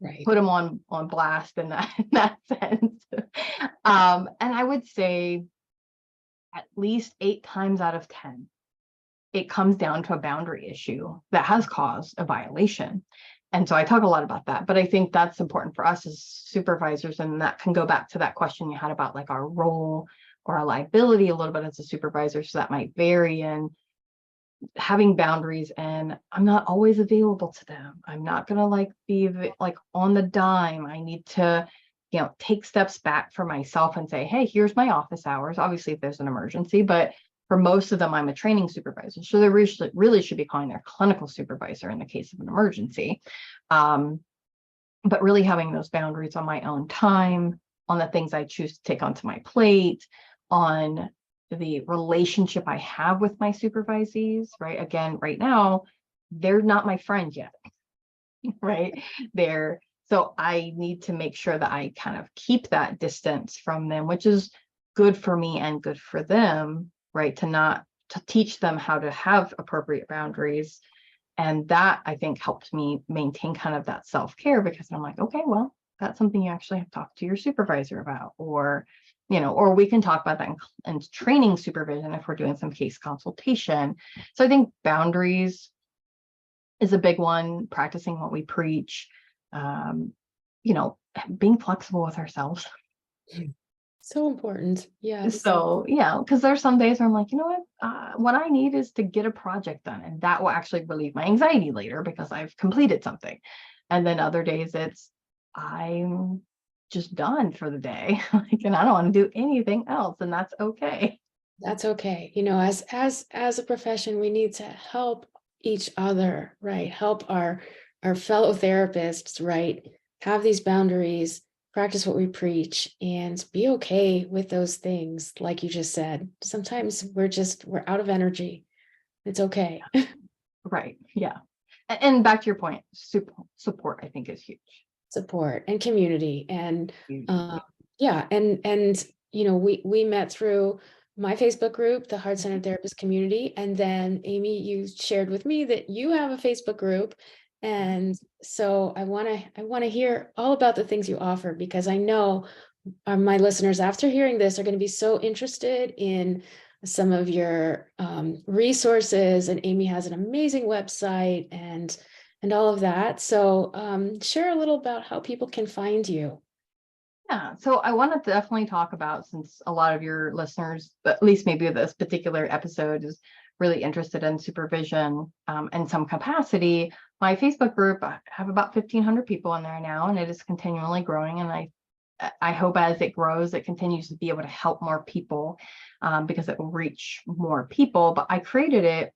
Right. put them on blast in that sense. And I would say at least 8 times out of 10, it comes down to a boundary issue that has caused a violation. And so I talk a lot about that, but I think that's important for us as supervisors. And that can go back to that question you had about like our role or our liability a little bit as a supervisor. So that might vary in having boundaries, and I'm not always available to them. I'm not going to like be like on the dime. I need to, take steps back for myself and say, hey, here's my office hours. Obviously, if there's an emergency, but for most of them, I'm a training supervisor. So they really should be calling their clinical supervisor in the case of an emergency. But really having those boundaries on my own time, on the things I choose to take onto my plate, on the relationship I have with my supervisees, right? Again, right now, they're not my friend yet, right? So I need to make sure that I kind of keep that distance from them, which is good for me and good for them, right? To teach them how to have appropriate boundaries. And that, I think, helped me maintain kind of that self-care, because I'm like, okay, well, that's something you actually have to talk to your supervisor about, or we can talk about that in training supervision if we're doing some case consultation. So I think boundaries is a big one, practicing what we preach, being flexible with ourselves. So important. Yes. So, yeah, because there's some days where I'm like, you know what I need is to get a project done, and that will actually relieve my anxiety later because I've completed something. And then other days I'm just done for the day, and I don't want to do anything else, and that's okay. That's okay. As a profession, we need to help each other, right? Help our fellow therapists, right? Have these boundaries, practice what we preach, and be okay with those things. Like you just said, sometimes we're out of energy. It's okay. Right. Yeah. And back to your point, support, I think, is huge. Support and community. And Huge. yeah, and we met through my Facebook group, the Heart Centered Therapist Community. And then Amy, you shared with me that you have a Facebook group. And so I want to hear all about the things you offer, because I know my listeners, after hearing this, are going to be so interested in some of your resources. And Amy has an amazing website and all of that. So share a little about how people can find you. Yeah, so I want to definitely talk about, since a lot of your listeners, at least maybe this particular episode, is really interested in supervision in some capacity. My Facebook group, I have about 1,500 people in there now, and it is continually growing. And I hope as it grows, it continues to be able to help more people because it will reach more people. But I created it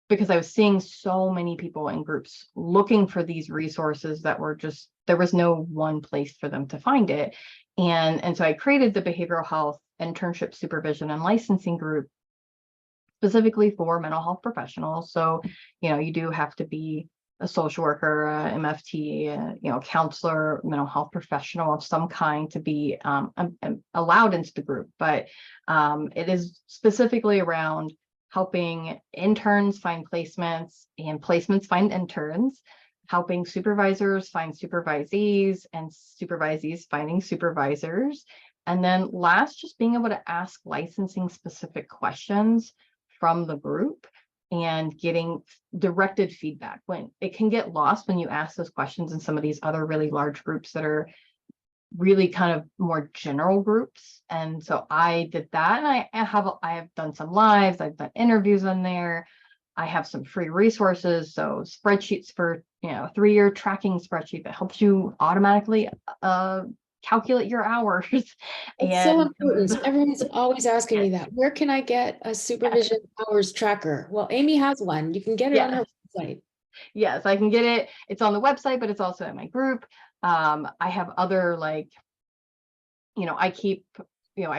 because I was seeing so many people in groups looking for these resources that were just, there was no one place for them to find it. And so I created the behavioral health internship supervision and licensing group specifically for mental health professionals. So, you do have to be a social worker, MFT, counselor, mental health professional of some kind to be allowed into the group. But it is specifically around helping interns find placements and placements find interns, helping supervisors find supervisees and supervisees finding supervisors. And then last, just being able to ask licensing specific questions from the group and getting directed feedback. When it can get lost when you ask those questions in some of these other really large groups that are really kind of more general groups. And so I did that, and I have done some lives, I've done interviews on there. I have some free resources, so spreadsheets for 3-year tracking spreadsheet that helps you automatically calculate your hours. It's so important. Everyone's always asking me that. Where can I get a supervision hours tracker? Well, Amy has one. You can get it on her website. Yes, I can get it. It's on the website, but it's also in my group. I have other I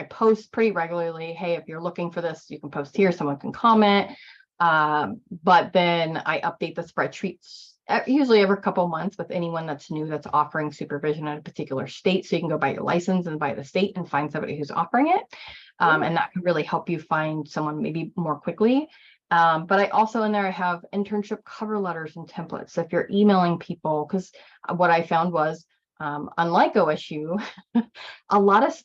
post pretty regularly. Hey, if you're looking for this, you can post here. Someone can comment. But then I update the spreadsheets usually every couple of months with anyone that's new that's offering supervision in a particular state. So you can go by your license and by the state and find somebody who's offering it. And that can really help you find someone maybe more quickly. But I also in there, I have internship cover letters and templates. So if you're emailing people, because what I found was, unlike OSU, a lot of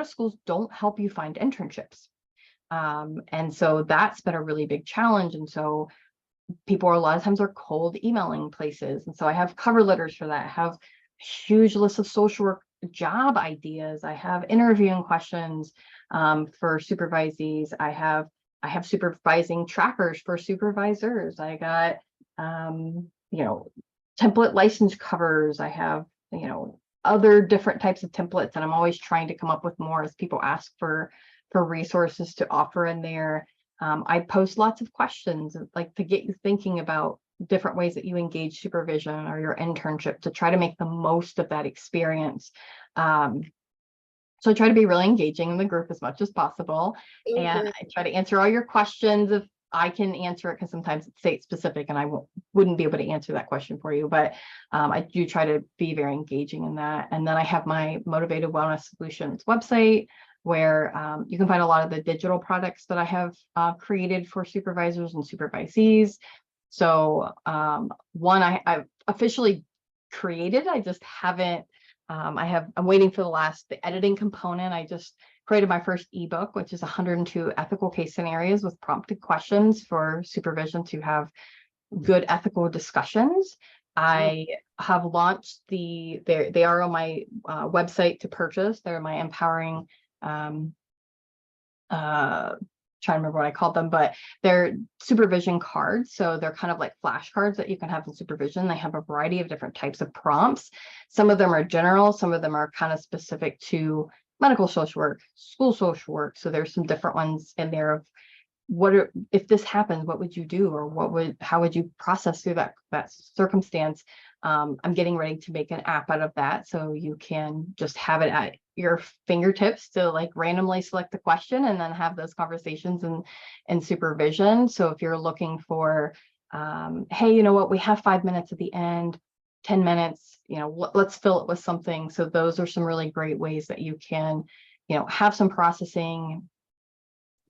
schools don't help you find internships. And so that's been a really big challenge. And so people a lot of times are cold emailing places. And so I have cover letters for that. I have a huge list of social work job ideas. I have interviewing questions for supervisees. I have supervising trackers for supervisors. I got, template license covers. I have, other different types of templates, and I'm always trying to come up with more as people ask for resources to offer in there. I post lots of questions like to get you thinking about different ways that you engage supervision or your internship to try to make the most of that experience. So I try to be really engaging in the group as much as possible. Okay. And I try to answer all your questions if I can answer it, because sometimes it's state specific and I wouldn't be able to answer that question for you. But I do try to be very engaging in that. And then I have my Motivated Wellness Solutions website, where you can find a lot of the digital products that I have created for supervisors and supervisees. So one I've officially created, I just haven't, I'm waiting for the editing component. I just created my first ebook, which is 102 ethical case scenarios with prompted questions for supervision to have good ethical discussions. I have launched they are on my website to purchase. They're my empowering, trying to remember what I called them, but they're supervision cards. So they're kind of like flashcards that you can have in supervision. They have a variety of different types of prompts. Some of them are general, some of them are kind of specific to medical social work, school social work. So there's some different ones in there of if this happens, what would you do? Or how would you process through that circumstance? I'm getting ready to make an app out of that. So you can just have it at your fingertips to like randomly select the question and then have those conversations in supervision. So if you're looking for, hey, you know what, we have 5 minutes at the end, 10 minutes, let's fill it with something. So those are some really great ways that you can, have some processing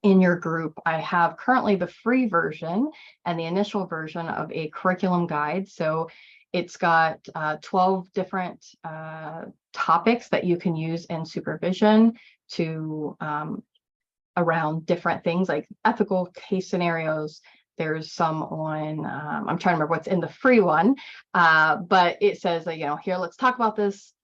in your group. I have currently the free version and the initial version of a curriculum guide. So it's got 12 different topics that you can use in supervision to around different things like ethical case scenarios. There's some on, I'm trying to remember what's in the free one, but it says, here, let's talk about this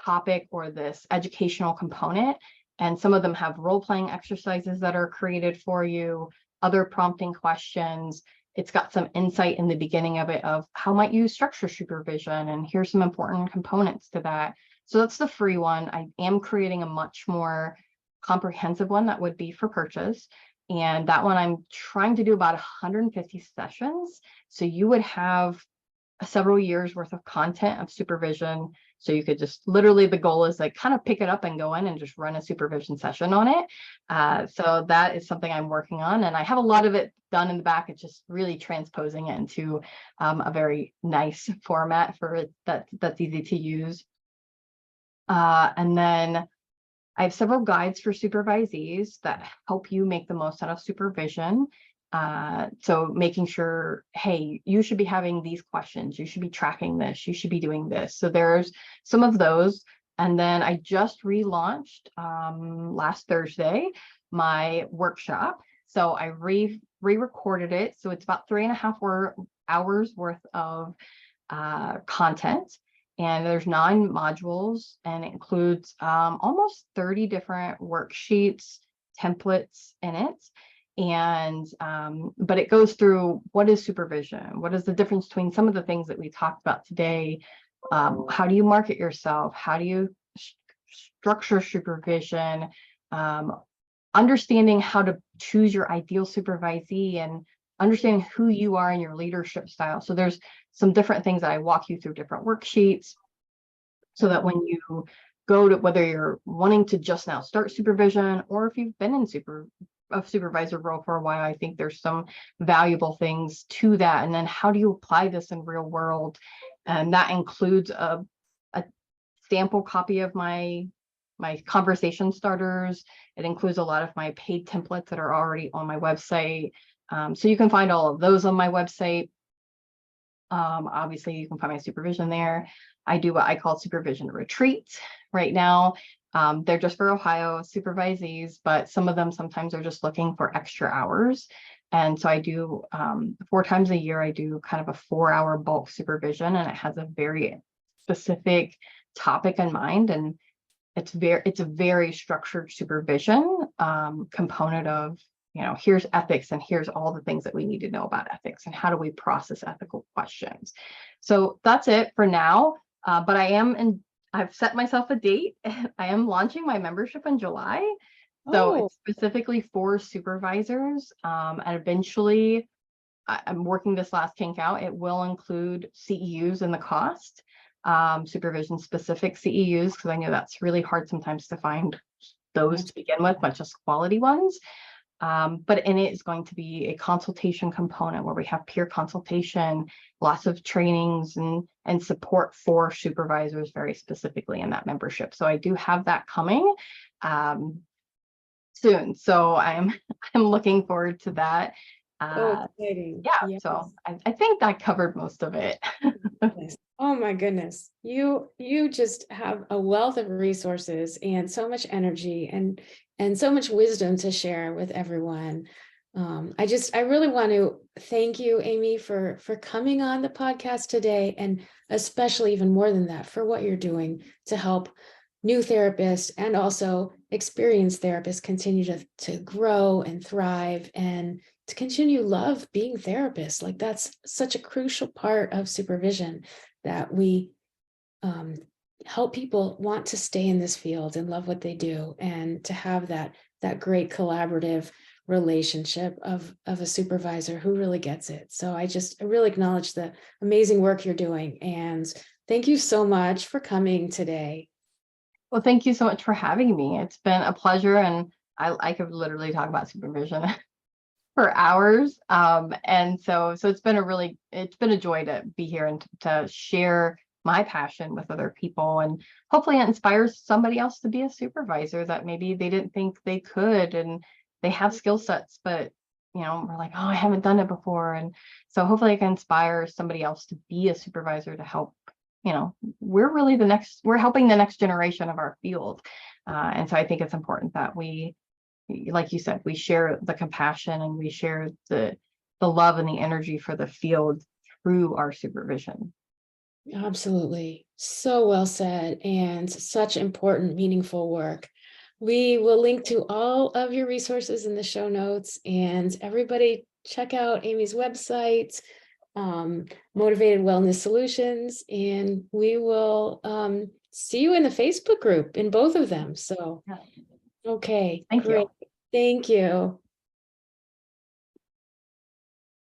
topic or this educational component. And some of them have role-playing exercises that are created for you. other prompting questions. It's got some insight in the beginning of it of how might you structure supervision, and here's some important components to that. So that's the free one. I am creating a much more comprehensive one that would be for purchase. And that one I'm trying to do about 150 sessions. So you would have several years worth of content of supervision. So you could just literally, the goal is like kind of pick it up and go in and just run a supervision session on it. So that is something I'm working on, and I have a lot of it done in the back. It's just really transposing it into a very nice format for it that's easy to use. And then I have several guides for supervisees that help you make the most out of supervision. So making sure, hey, you should be having these questions, you should be tracking this, you should be doing this. So there's some of those. And then I just relaunched last Thursday my workshop. So I re-recorded it. So it's about 3.5 hours worth of content. And there's 9 modules, and it includes almost 30 different worksheets, templates in it. And but it goes through what is supervision, what is the difference between some of the things that we talked about today, how do you market yourself, how do you structure supervision, understanding how to choose your ideal supervisee, and understanding who you are and your leadership style. So there's some different things that I walk you through, different worksheets, so that when you go to, whether you're wanting to just now start supervision, or if you've been in a supervisor role for a while, I think there's some valuable things to that. And then how do you apply this in real world? And that includes a sample copy of my conversation starters. It includes a lot of my paid templates that are already on my website. So you can find all of those on my website. Obviously, you can find my supervision there. I do what I call supervision retreats right now. They're just for Ohio supervisees, but some of them sometimes are just looking for extra hours. And so I do 4 times a year, I do kind of a 4-hour bulk supervision, and it has a very specific topic in mind. And it's a very structured supervision component of, here's ethics, and here's all the things that we need to know about ethics, and how do we process ethical questions. So that's it for now. But I've set myself a date. I am launching my membership in July. So it's specifically for supervisors. And eventually, I'm working this last kink out. It will include CEUs in the cost, supervision specific CEUs, because I know that's really hard sometimes to find those to begin with, not just quality ones. But in it is going to be a consultation component where we have peer consultation, lots of trainings and support for supervisors very specifically in that membership. So I do have that coming soon. So I'm looking forward to that. Exciting. Yeah, Yes. so I think that covered most of it. Oh my goodness. You just have a wealth of resources and so much energy and so much wisdom to share with everyone. I really want to thank you, Amy, for coming on the podcast today, and especially even more than that, for what you're doing to help new therapists and also experienced therapists continue to grow and thrive, and to continue love being therapists. Like, that's such a crucial part of supervision, that we help people want to stay in this field and love what they do, and to have that great collaborative relationship of a supervisor who really gets it. So I really acknowledge the amazing work you're doing, and thank you so much for coming today. Well, thank you so much for having me. It's been a pleasure, and I could literally talk about supervision for hours. And so it's been a joy to be here and to share my passion with other people, and hopefully it inspires somebody else to be a supervisor that maybe they didn't think they could, and they have skill sets, but we're like, oh, I haven't done it before. And so hopefully I can inspire somebody else to be a supervisor, to help. We're helping the next generation of our field. And so I think it's important that we, like you said, we share the compassion, and we share the love and the energy for the field through our supervision. Absolutely. So well said, and such important, meaningful work. We will link to all of your resources in the show notes, and everybody check out Amy's website, Motivated Wellness Solutions, and we will see you in the Facebook group in both of them. So, Yeah. okay, Thank great. you. Thank you.